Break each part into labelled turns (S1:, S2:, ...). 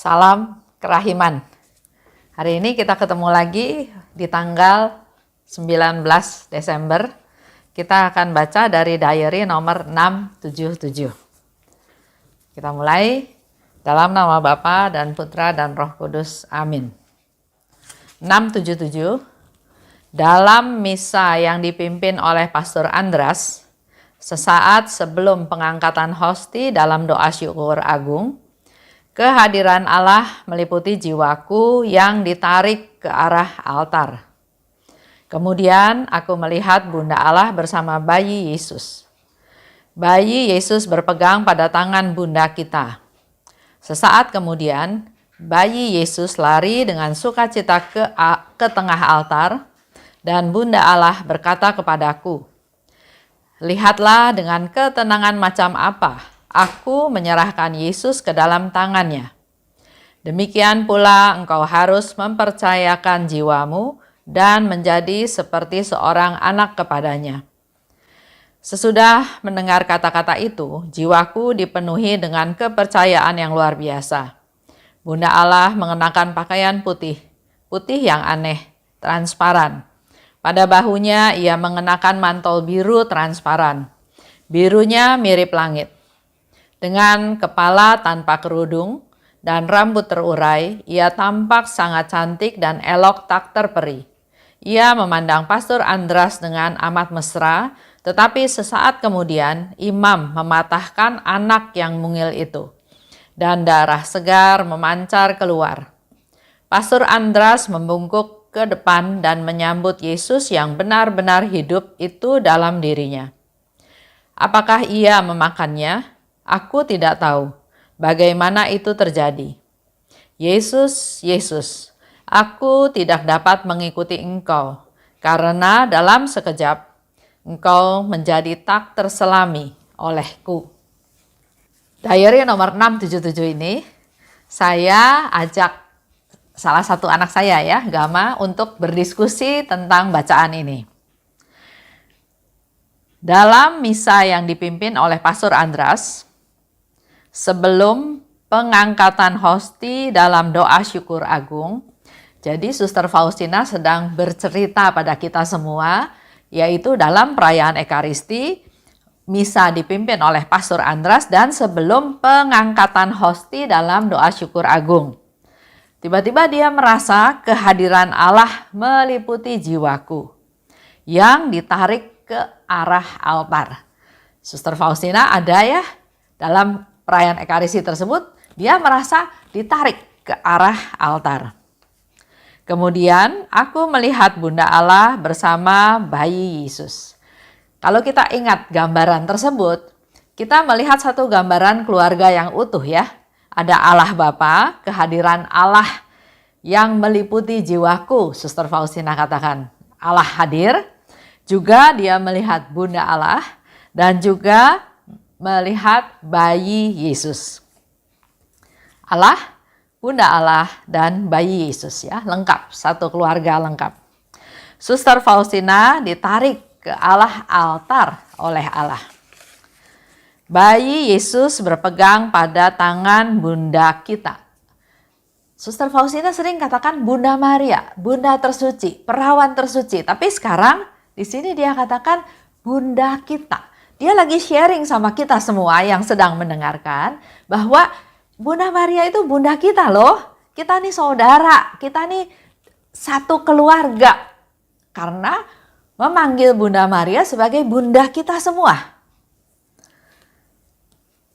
S1: Salam kerahiman. Hari ini kita ketemu lagi di tanggal 19 Desember. Kita akan baca dari diary nomor 677. Kita mulai dalam nama Bapa dan Putra dan Roh Kudus. Amin. 677. Dalam misa yang dipimpin oleh Pastor Andras, sesaat sebelum pengangkatan hosti dalam doa syukur agung, kehadiran Allah meliputi jiwaku yang ditarik ke arah altar. Kemudian aku melihat Bunda Allah bersama bayi Yesus. Bayi Yesus berpegang pada tangan bunda kita. Sesaat kemudian, bayi Yesus lari dengan sukacita ke tengah altar, dan Bunda Allah berkata kepadaku, "Lihatlah dengan ketenangan macam apa aku menyerahkan Yesus ke dalam tangannya. Demikian pula engkau harus mempercayakan jiwamu dan menjadi seperti seorang anak kepadanya." Sesudah mendengar kata-kata itu, jiwaku dipenuhi dengan kepercayaan yang luar biasa. Bunda Allah mengenakan pakaian putih yang aneh, transparan. Pada bahunya ia mengenakan mantel biru transparan. Birunya mirip langit. Dengan kepala tanpa kerudung dan rambut terurai, ia tampak sangat cantik dan elok tak terperi. Ia memandang Pastor Andras dengan amat mesra, tetapi sesaat kemudian imam mematahkan anak yang mungil itu, dan darah segar memancar keluar. Pastor Andras membungkuk ke depan dan menyambut Yesus yang benar-benar hidup itu dalam dirinya. Apakah ia memakannya? Aku tidak tahu bagaimana itu terjadi. Yesus, Yesus, aku tidak dapat mengikuti engkau, karena dalam sekejap engkau menjadi tak terselami olehku. Diary nomor 677 ini, saya ajak salah satu anak saya ya, Gama, untuk berdiskusi tentang bacaan ini. Dalam misa yang dipimpin oleh Pastor Andras, sebelum pengangkatan hosti dalam doa syukur agung, jadi Suster Faustina sedang bercerita pada kita semua, yaitu dalam perayaan Ekaristi, misa dipimpin oleh Pastor Andras dan sebelum pengangkatan hosti dalam doa syukur agung. Tiba-tiba dia merasa kehadiran Allah meliputi jiwaku yang ditarik ke arah altar. Suster Faustina ada ya dalam perayaan Ekaristi tersebut, dia merasa ditarik ke arah altar. Kemudian aku melihat Bunda Allah bersama bayi Yesus. Kalau kita ingat gambaran tersebut, kita melihat satu gambaran keluarga yang utuh ya. Ada Allah Bapa, kehadiran Allah yang meliputi jiwaku, Suster Faustina katakan. Allah hadir, juga dia melihat Bunda Allah, dan juga melihat bayi Yesus. Allah, Bunda Allah, dan bayi Yesus ya, lengkap, satu keluarga lengkap. Suster Faustina ditarik ke arah altar oleh Allah. Bayi Yesus berpegang pada tangan bunda kita. Suster Faustina sering katakan Bunda Maria, Bunda tersuci, perawan tersuci. Tapi sekarang di sini dia katakan Bunda kita. Dia lagi sharing sama kita semua yang sedang mendengarkan bahwa Bunda Maria itu bunda kita loh. Kita nih saudara, kita nih satu keluarga. Karena memanggil Bunda Maria sebagai bunda kita semua.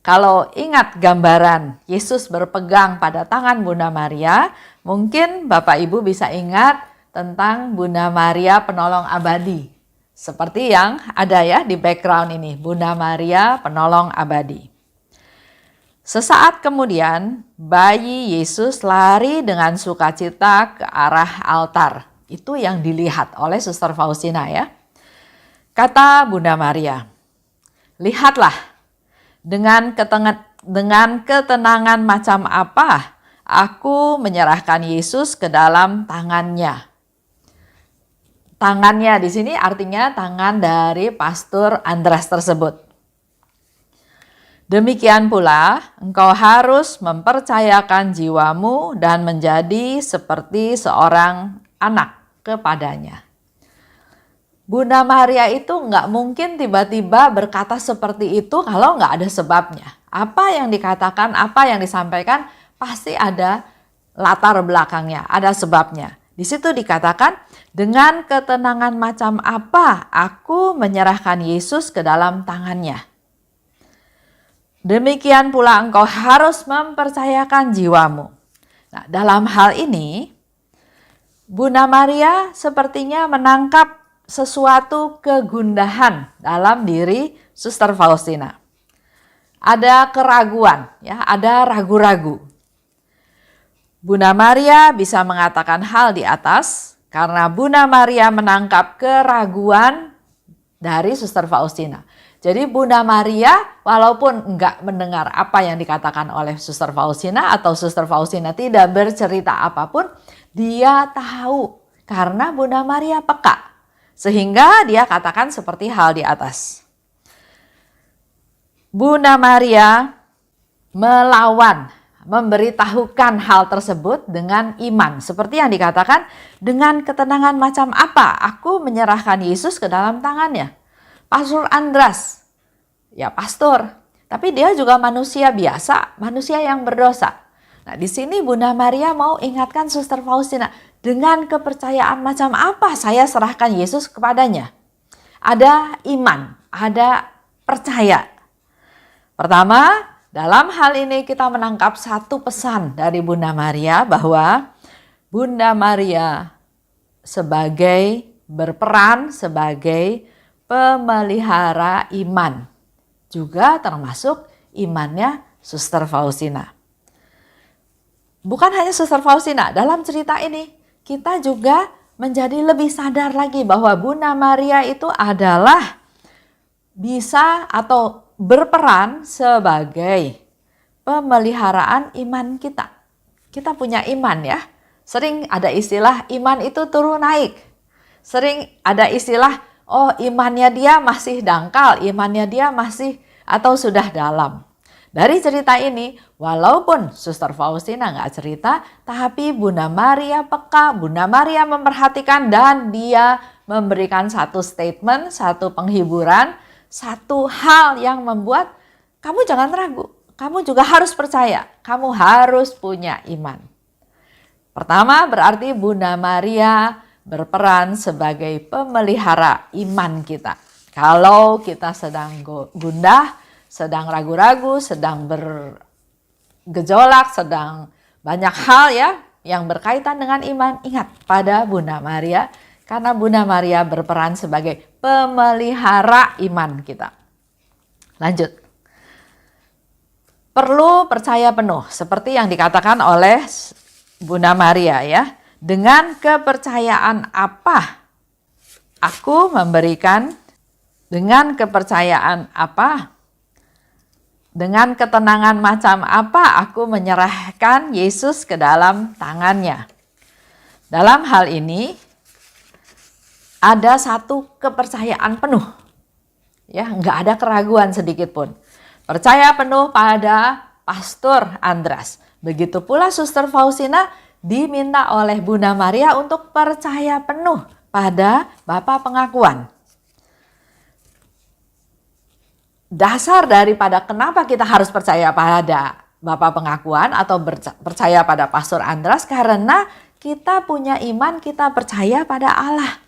S1: Kalau ingat gambaran Yesus berpegang pada tangan Bunda Maria, mungkin Bapak Ibu bisa ingat tentang Bunda Maria penolong abadi. Seperti yang ada ya di background ini, Bunda Maria penolong abadi. Sesaat kemudian, bayi Yesus lari dengan sukacita ke arah altar. Itu yang dilihat oleh Suster Faustina ya. Kata Bunda Maria, "Lihatlah, dengan ketenangan macam apa aku menyerahkan Yesus ke dalam tangannya." Tangannya di sini artinya tangan dari Pastor Andras tersebut. Demikian pula, engkau harus mempercayakan jiwamu dan menjadi seperti seorang anak kepadanya. Bunda Maria itu nggak mungkin tiba-tiba berkata seperti itu kalau nggak ada sebabnya. Apa yang dikatakan, apa yang disampaikan pasti ada latar belakangnya, ada sebabnya. Di situ dikatakan, dengan ketenangan macam apa aku menyerahkan Yesus ke dalam tangannya. Demikian pula engkau harus mempercayakan jiwamu. Nah, dalam hal ini, Bunda Maria sepertinya menangkap sesuatu kegundahan dalam diri Suster Faustina. Ada keraguan, ya, ada ragu-ragu. Bunda Maria bisa mengatakan hal di atas karena Bunda Maria menangkap keraguan dari Suster Faustina. Jadi Bunda Maria walaupun enggak mendengar apa yang dikatakan oleh Suster Faustina atau Suster Faustina tidak bercerita apapun, dia tahu karena Bunda Maria peka. Sehingga dia katakan seperti hal di atas. Bunda Maria melawan, memberitahukan hal tersebut dengan iman. Seperti yang dikatakan, dengan ketenangan macam apa aku menyerahkan Yesus ke dalam tangannya. Pastor Andras, ya pastor, tapi dia juga manusia biasa, manusia yang berdosa. Nah, di sini Bunda Maria mau ingatkan Suster Faustina, dengan kepercayaan macam apa saya serahkan Yesus kepadanya. Ada iman, ada percaya. Pertama, dalam hal ini kita menangkap satu pesan dari Bunda Maria bahwa Bunda Maria berperan sebagai pemelihara iman. Juga termasuk imannya Suster Faustina. Bukan hanya Suster Faustina, dalam cerita ini kita juga menjadi lebih sadar lagi bahwa Bunda Maria itu adalah bisa atau berperan sebagai pemeliharaan iman kita. Kita punya iman ya. Sering ada istilah iman itu turun naik. Sering ada istilah imannya dia masih dangkal, imannya dia masih atau sudah dalam. Dari cerita ini, walaupun Suster Faustina nggak cerita, tapi Bunda Maria peka, Bunda Maria memperhatikan dan dia memberikan satu statement, satu penghiburan, satu hal yang membuat kamu jangan ragu, kamu juga harus percaya, kamu harus punya iman. Pertama, berarti Bunda Maria berperan sebagai pemelihara iman kita. Kalau kita sedang gundah, sedang ragu-ragu, sedang bergejolak, sedang banyak hal ya yang berkaitan dengan iman, ingat pada Bunda Maria, karena Bunda Maria berperan sebagai pemelihara iman kita. Lanjut. Perlu percaya penuh, seperti yang dikatakan oleh Bunda Maria ya. Dengan kepercayaan apa aku memberikan, dengan kepercayaan apa, dengan ketenangan macam apa aku menyerahkan Yesus ke dalam tangannya. Dalam hal ini ada satu kepercayaan penuh, ya, nggak ada keraguan sedikit pun. Percaya penuh pada Pastor Andras. Begitu pula Suster Faustina diminta oleh Bunda Maria untuk percaya penuh pada Bapa Pengakuan. Dasar daripada kenapa kita harus percaya pada Bapa Pengakuan atau percaya pada Pastor Andras, karena kita punya iman, kita percaya pada Allah.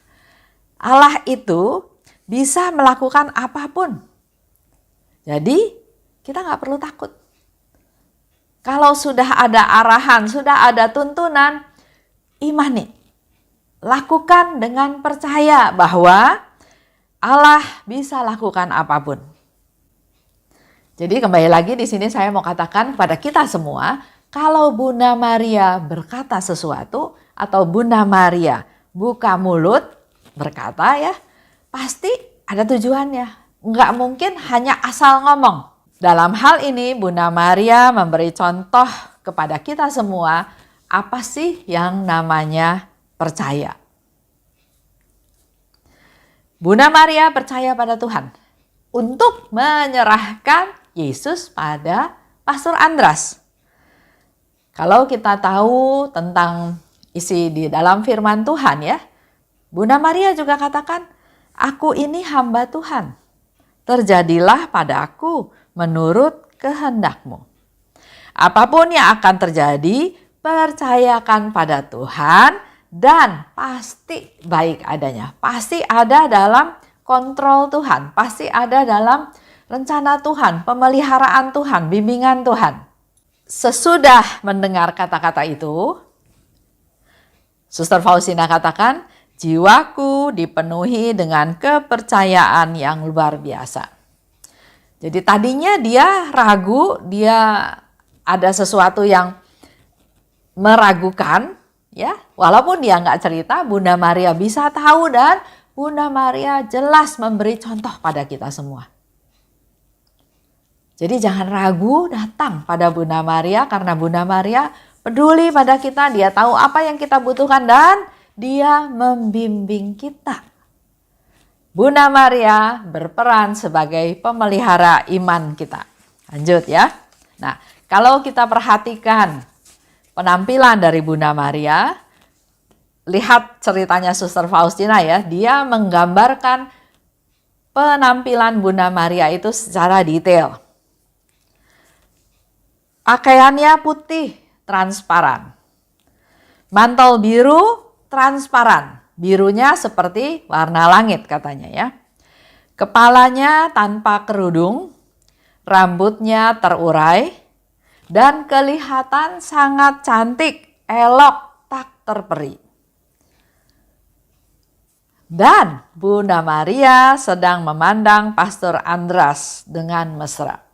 S1: Allah itu bisa melakukan apapun. Jadi kita nggak perlu takut. Kalau sudah ada arahan, sudah ada tuntunan, imani. Lakukan dengan percaya bahwa Allah bisa lakukan apapun. Jadi kembali lagi di sini saya mau katakan kepada kita semua, kalau Bunda Maria berkata sesuatu atau Bunda Maria buka mulut berkata ya, pasti ada tujuannya. Nggak mungkin hanya asal ngomong. Dalam hal ini Bunda Maria memberi contoh kepada kita semua apa sih yang namanya percaya. Bunda Maria percaya pada Tuhan untuk menyerahkan Yesus pada Pastor Andras. Kalau kita tahu tentang isi di dalam firman Tuhan ya, Bunda Maria juga katakan, "Aku ini hamba Tuhan. Terjadilah padaku menurut kehendak-Mu." Apapun yang akan terjadi, percayakan pada Tuhan dan pasti baik adanya. Pasti ada dalam kontrol Tuhan, pasti ada dalam rencana Tuhan, pemeliharaan Tuhan, bimbingan Tuhan. Sesudah mendengar kata-kata itu, Suster Faustina katakan, jiwaku dipenuhi dengan kepercayaan yang luar biasa. Jadi tadinya dia ragu, dia ada sesuatu yang meragukan, ya. Walaupun dia nggak cerita, Bunda Maria bisa tahu dan Bunda Maria jelas memberi contoh pada kita semua. Jadi jangan ragu datang pada Bunda Maria karena Bunda Maria peduli pada kita, dia tahu apa yang kita butuhkan dan dia membimbing kita. Bunda Maria berperan sebagai pemelihara iman kita. Lanjut ya. Nah, kalau kita perhatikan penampilan dari Bunda Maria, lihat ceritanya Suster Faustina ya, dia menggambarkan penampilan Bunda Maria itu secara detail. Pakaiannya putih, transparan. Mantel biru, transparan. Birunya seperti warna langit katanya ya. Kepalanya tanpa kerudung, rambutnya terurai, dan kelihatan sangat cantik, elok, tak terperi. Dan Bunda Maria sedang memandang Pastor Andras dengan mesra.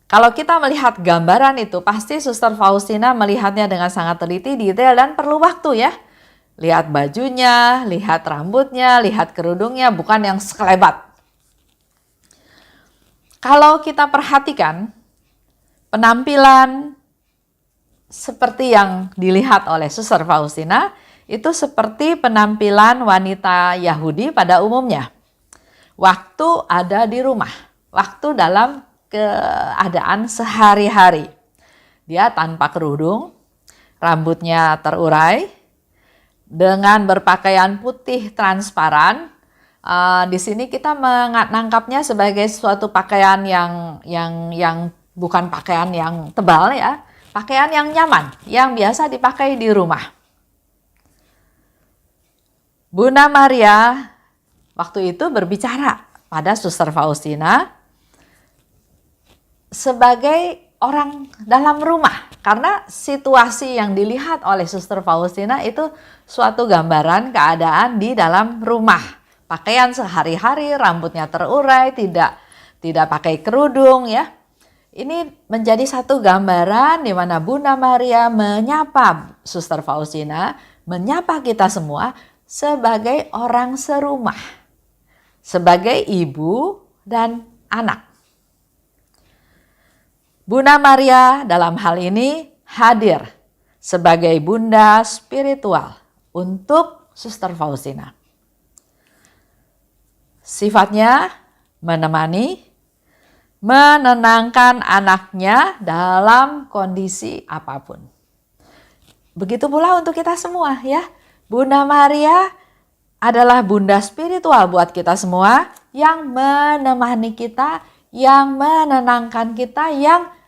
S1: Kalau kita melihat gambaran itu, pasti Suster Faustina melihatnya dengan sangat teliti, detail, dan perlu waktu ya. Lihat bajunya, lihat rambutnya, lihat kerudungnya, bukan yang sekelebat. Kalau kita perhatikan, penampilan seperti yang dilihat oleh Suster Faustina itu seperti penampilan wanita Yahudi pada umumnya. Waktu ada di rumah, waktu dalam keadaan sehari-hari. Dia tanpa kerudung, rambutnya terurai, dengan berpakaian putih transparan. Di sini kita menangkapnya sebagai suatu pakaian yang bukan pakaian yang tebal ya, pakaian yang nyaman, yang biasa dipakai di rumah. Bunda Maria waktu itu berbicara pada Suster Faustina sebagai orang dalam rumah. Karena situasi yang dilihat oleh Suster Faustina itu suatu gambaran keadaan di dalam rumah. Pakaian sehari-hari, rambutnya terurai, tidak pakai kerudung ya. Ini menjadi satu gambaran di mana Bunda Maria menyapa Suster Faustina, menyapa kita semua sebagai orang serumah, sebagai ibu dan anak. Bunda Maria dalam hal ini hadir sebagai bunda spiritual untuk Suster Faustina. Sifatnya menemani, menenangkan anaknya dalam kondisi apapun. Begitu pula untuk kita semua ya. Bunda Maria adalah bunda spiritual buat kita semua yang menemani kita, yang menenangkan kita, yang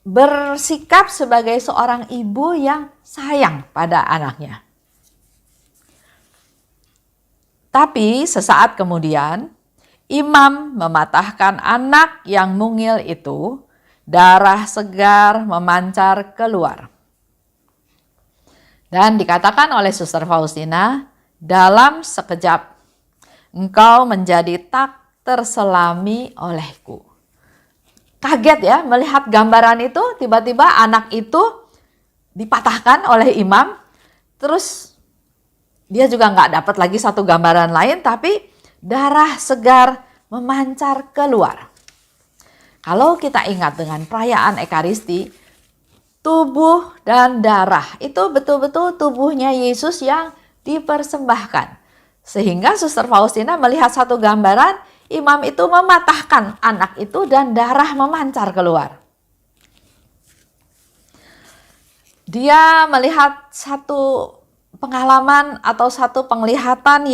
S1: bersikap sebagai seorang ibu yang sayang pada anaknya. Tapi sesaat kemudian, imam mematahkan anak yang mungil itu, darah segar memancar keluar. Dan dikatakan oleh Suster Faustina, dalam sekejap engkau menjadi tak terselami olehku. Kaget ya melihat gambaran itu, tiba-tiba anak itu dipatahkan oleh imam, terus dia juga nggak dapat lagi satu gambaran lain, tapi darah segar memancar keluar. Kalau kita ingat dengan perayaan Ekaristi, tubuh dan darah itu betul-betul tubuhnya Yesus yang dipersembahkan. Sehingga Suster Faustina melihat satu gambaran, imam itu mematahkan anak itu dan darah memancar keluar. Dia melihat satu pengalaman atau satu penglihatan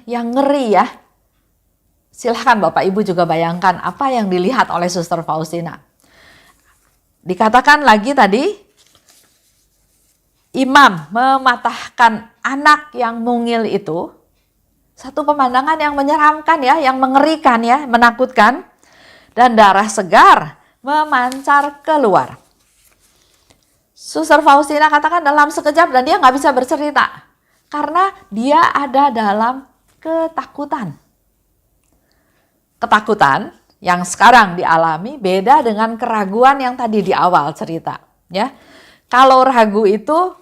S1: yang ngeri ya. Silahkan Bapak Ibu juga bayangkan apa yang dilihat oleh Suster Faustina. Dikatakan lagi tadi, imam mematahkan anak yang mungil itu. Satu pemandangan yang menyeramkan ya, yang mengerikan ya, menakutkan. Dan darah segar memancar keluar. Suster Faustina katakan dalam sekejap dan dia nggak bisa bercerita. Karena dia ada dalam ketakutan. Ketakutan yang sekarang dialami beda dengan keraguan yang tadi di awal cerita. Ya, kalau ragu itu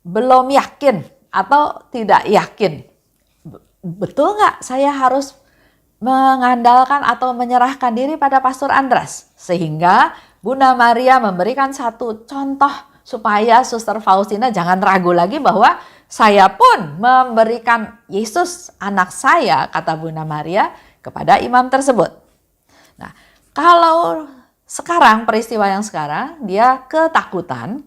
S1: belum yakin atau tidak yakin. Betul nggak saya harus mengandalkan atau menyerahkan diri pada Pastor Andras? Sehingga Bunda Maria memberikan satu contoh supaya Suster Faustina jangan ragu lagi bahwa saya pun memberikan Yesus anak saya, kata Bunda Maria, kepada imam tersebut. Nah, kalau sekarang peristiwa yang sekarang dia ketakutan,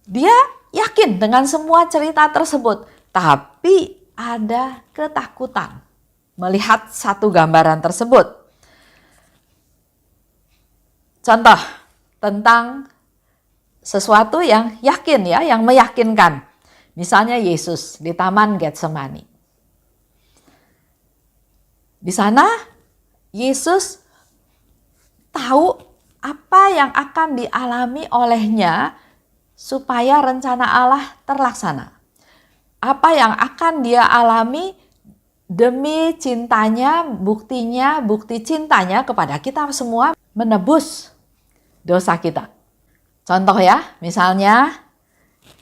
S1: dia yakin dengan semua cerita tersebut, tapi ada ketakutan melihat satu gambaran tersebut. Contoh tentang sesuatu yang yakin ya, yang meyakinkan. Misalnya Yesus di Taman Getsemani. Di sana Yesus tahu apa yang akan dialami olehnya supaya rencana Allah terlaksana. Apa yang akan dia alami demi cintanya, bukti cintanya kepada kita semua menebus dosa kita. Contoh ya, misalnya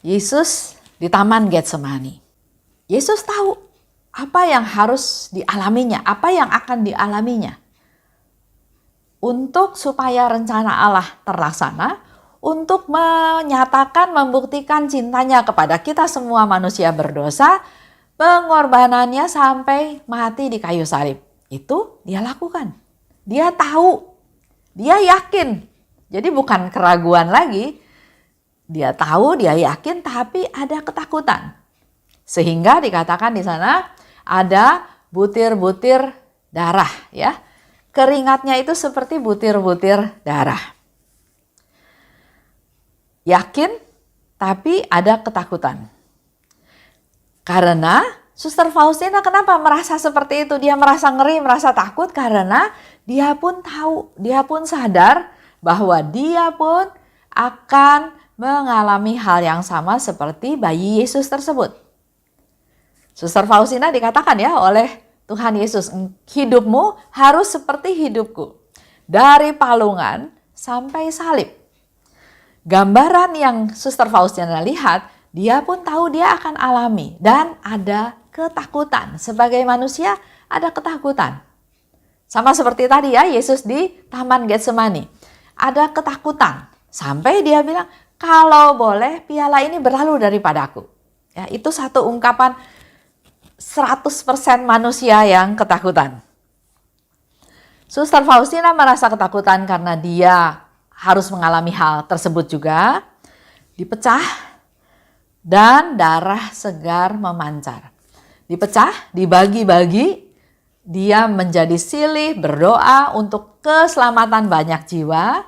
S1: Yesus di Taman Getsemani. Yesus tahu apa yang harus dialaminya, apa yang akan dialaminya. Untuk supaya rencana Allah terlaksana, untuk menyatakan, membuktikan cintanya kepada kita semua manusia berdosa, pengorbanannya sampai mati di kayu salib. Itu dia lakukan. Dia tahu. Dia yakin. Jadi bukan keraguan lagi. Dia tahu, dia yakin, tapi ada ketakutan. Sehingga dikatakan di sana ada butir-butir darah ya. Keringatnya itu seperti butir-butir darah. Yakin, tapi ada ketakutan. Karena Suster Faustina kenapa merasa seperti itu? Dia merasa ngeri, merasa takut karena dia pun tahu, dia pun sadar bahwa dia pun akan mengalami hal yang sama seperti bayi Yesus tersebut. Suster Faustina dikatakan ya oleh Tuhan Yesus, hidupmu harus seperti hidupku. Dari palungan sampai salib. Gambaran yang Suster Faustina lihat, dia pun tahu dia akan alami. Dan ada ketakutan. Sebagai manusia ada ketakutan. Sama seperti tadi ya, Yesus di Taman Getsemani. Ada ketakutan. Sampai dia bilang, kalau boleh piala ini berlalu daripadaku. Ya, itu satu ungkapan 100% manusia yang ketakutan. Suster Faustina merasa ketakutan karena dia harus mengalami hal tersebut juga. Dipecah dan darah segar memancar. Dipecah, dibagi-bagi, dia menjadi silih berdoa untuk keselamatan banyak jiwa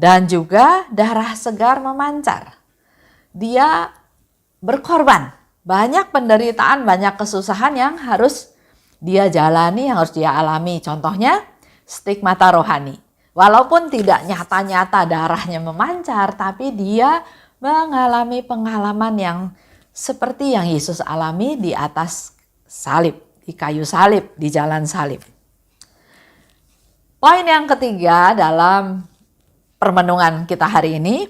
S1: dan juga darah segar memancar. Dia berkorban. Banyak penderitaan, banyak kesusahan yang harus dia jalani, yang harus dia alami. Contohnya stigmata rohani. Walaupun tidak nyata-nyata darahnya memancar, tapi dia mengalami pengalaman yang seperti yang Yesus alami di atas salib, di kayu salib, di jalan salib. Poin yang ketiga dalam permenungan kita hari ini,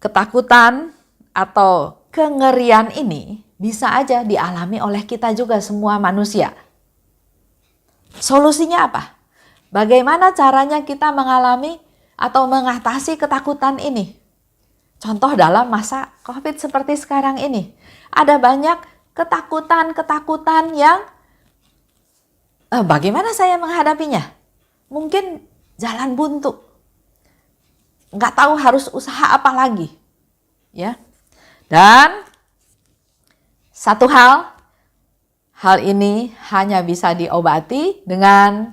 S1: ketakutan atau kengerian ini bisa aja dialami oleh kita juga semua manusia. Solusinya apa? Bagaimana caranya kita mengalami atau mengatasi ketakutan ini? Contoh dalam masa COVID seperti sekarang ini. Ada banyak ketakutan-ketakutan yang Bagaimana saya menghadapinya? Mungkin jalan buntu. Nggak tahu harus usaha apa lagi. Ya. Dan satu hal ini hanya bisa diobati dengan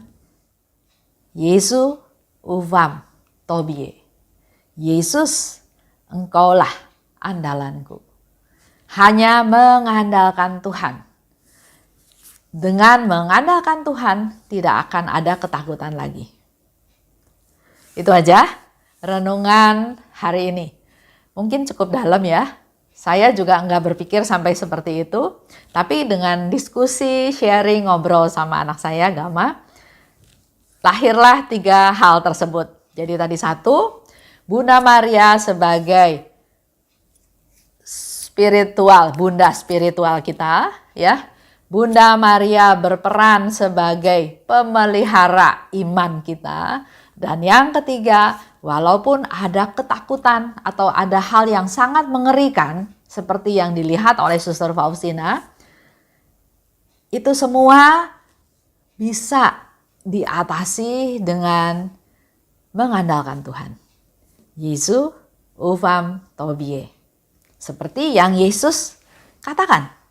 S1: Yesus uvam tobie. Yesus, engkaulah andalanku. Hanya mengandalkan Tuhan. Dengan mengandalkan Tuhan, tidak akan ada ketakutan lagi. Itu aja renungan hari ini. Mungkin cukup dalam ya. Saya juga nggak berpikir sampai seperti itu. Tapi dengan diskusi, sharing, ngobrol sama anak saya, Gama, lahirlah 3 hal tersebut. Jadi tadi 1, Bunda Maria sebagai spiritual, bunda spiritual kita, ya. Bunda Maria berperan sebagai pemelihara iman kita. Dan yang ketiga, walaupun ada ketakutan atau ada hal yang sangat mengerikan, seperti yang dilihat oleh Suster Faustina, itu semua bisa diatasi dengan mengandalkan Tuhan. Yesus uvam tobie. Seperti yang Yesus katakan.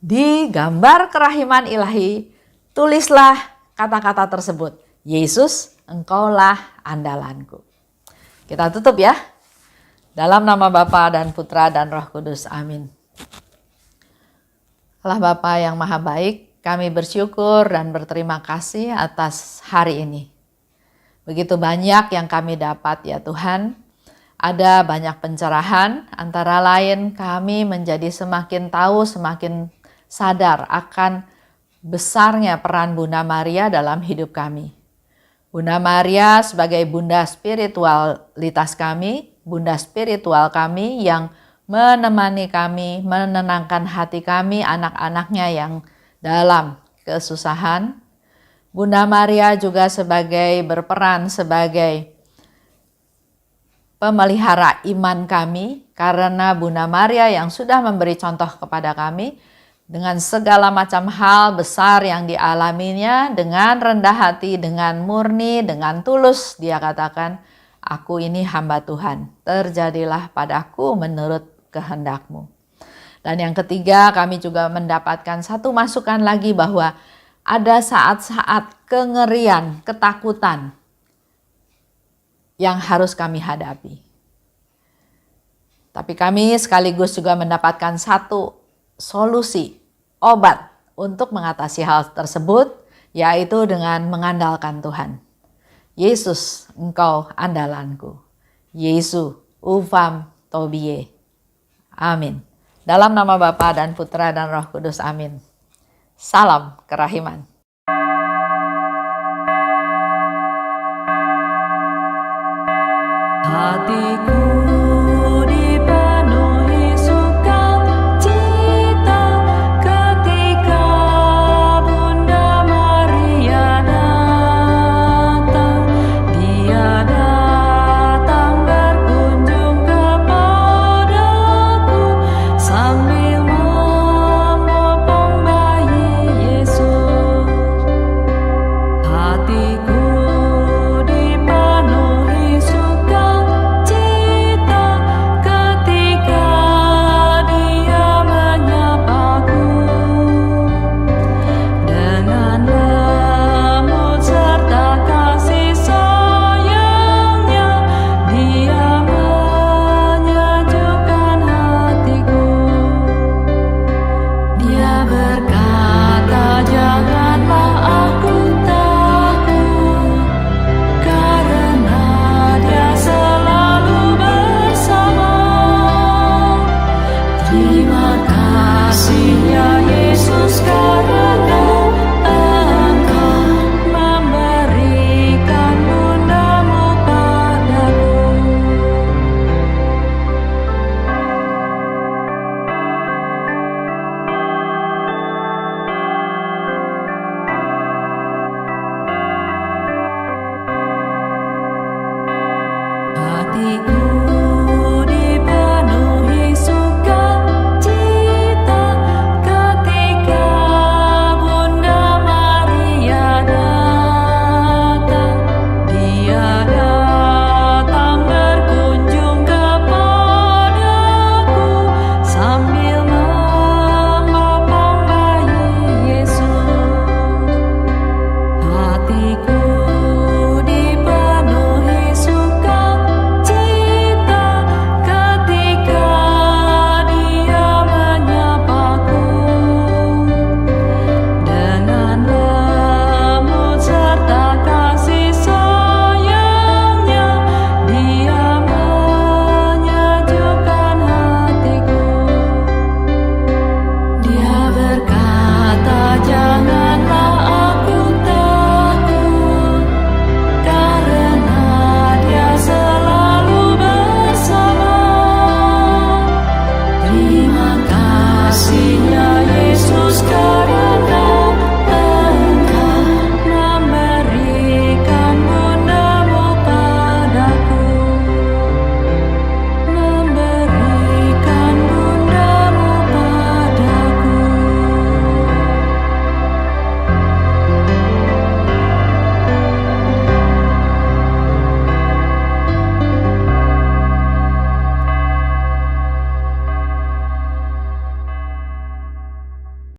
S1: Di gambar kerahiman ilahi, tulislah kata-kata tersebut. Yesus, engkaulah andalanku. Kita tutup ya. Dalam nama Bapa dan Putra dan Roh Kudus. Amin. Allah Bapa yang maha baik, kami bersyukur dan berterima kasih atas hari ini. Begitu banyak yang kami dapat ya Tuhan. Ada banyak pencerahan, antara lain kami menjadi semakin tahu, semakin sadar akan besarnya peran Bunda Maria dalam hidup kami. Bunda Maria sebagai bunda spiritualitas kami, bunda spiritual kami yang menemani kami, menenangkan hati kami, anak-anaknya yang dalam kesusahan. Bunda Maria juga berperan sebagai pemelihara iman kami, karena Bunda Maria yang sudah memberi contoh kepada kami, dengan segala macam hal besar yang dialaminya, dengan rendah hati, dengan murni, dengan tulus, dia katakan, aku ini hamba Tuhan, terjadilah padaku menurut kehendak-Mu. Dan yang ketiga, kami juga mendapatkan satu masukan lagi bahwa ada saat-saat kengerian, ketakutan yang harus kami hadapi. Tapi kami sekaligus juga mendapatkan satu solusi, obat untuk mengatasi hal tersebut, yaitu dengan mengandalkan Tuhan. Yesus, engkau andalanku. Yesus, uvam tobie. Amin. Dalam nama Bapa dan Putra dan Roh Kudus. Amin. Salam kerahiman.
S2: Hatiku dipenuhi sukacita ketika Bunda Maria datang. Dia datang berkunjung kepadaku sambil membopong bayi Yesus. Hatiku dipenuhi hatiku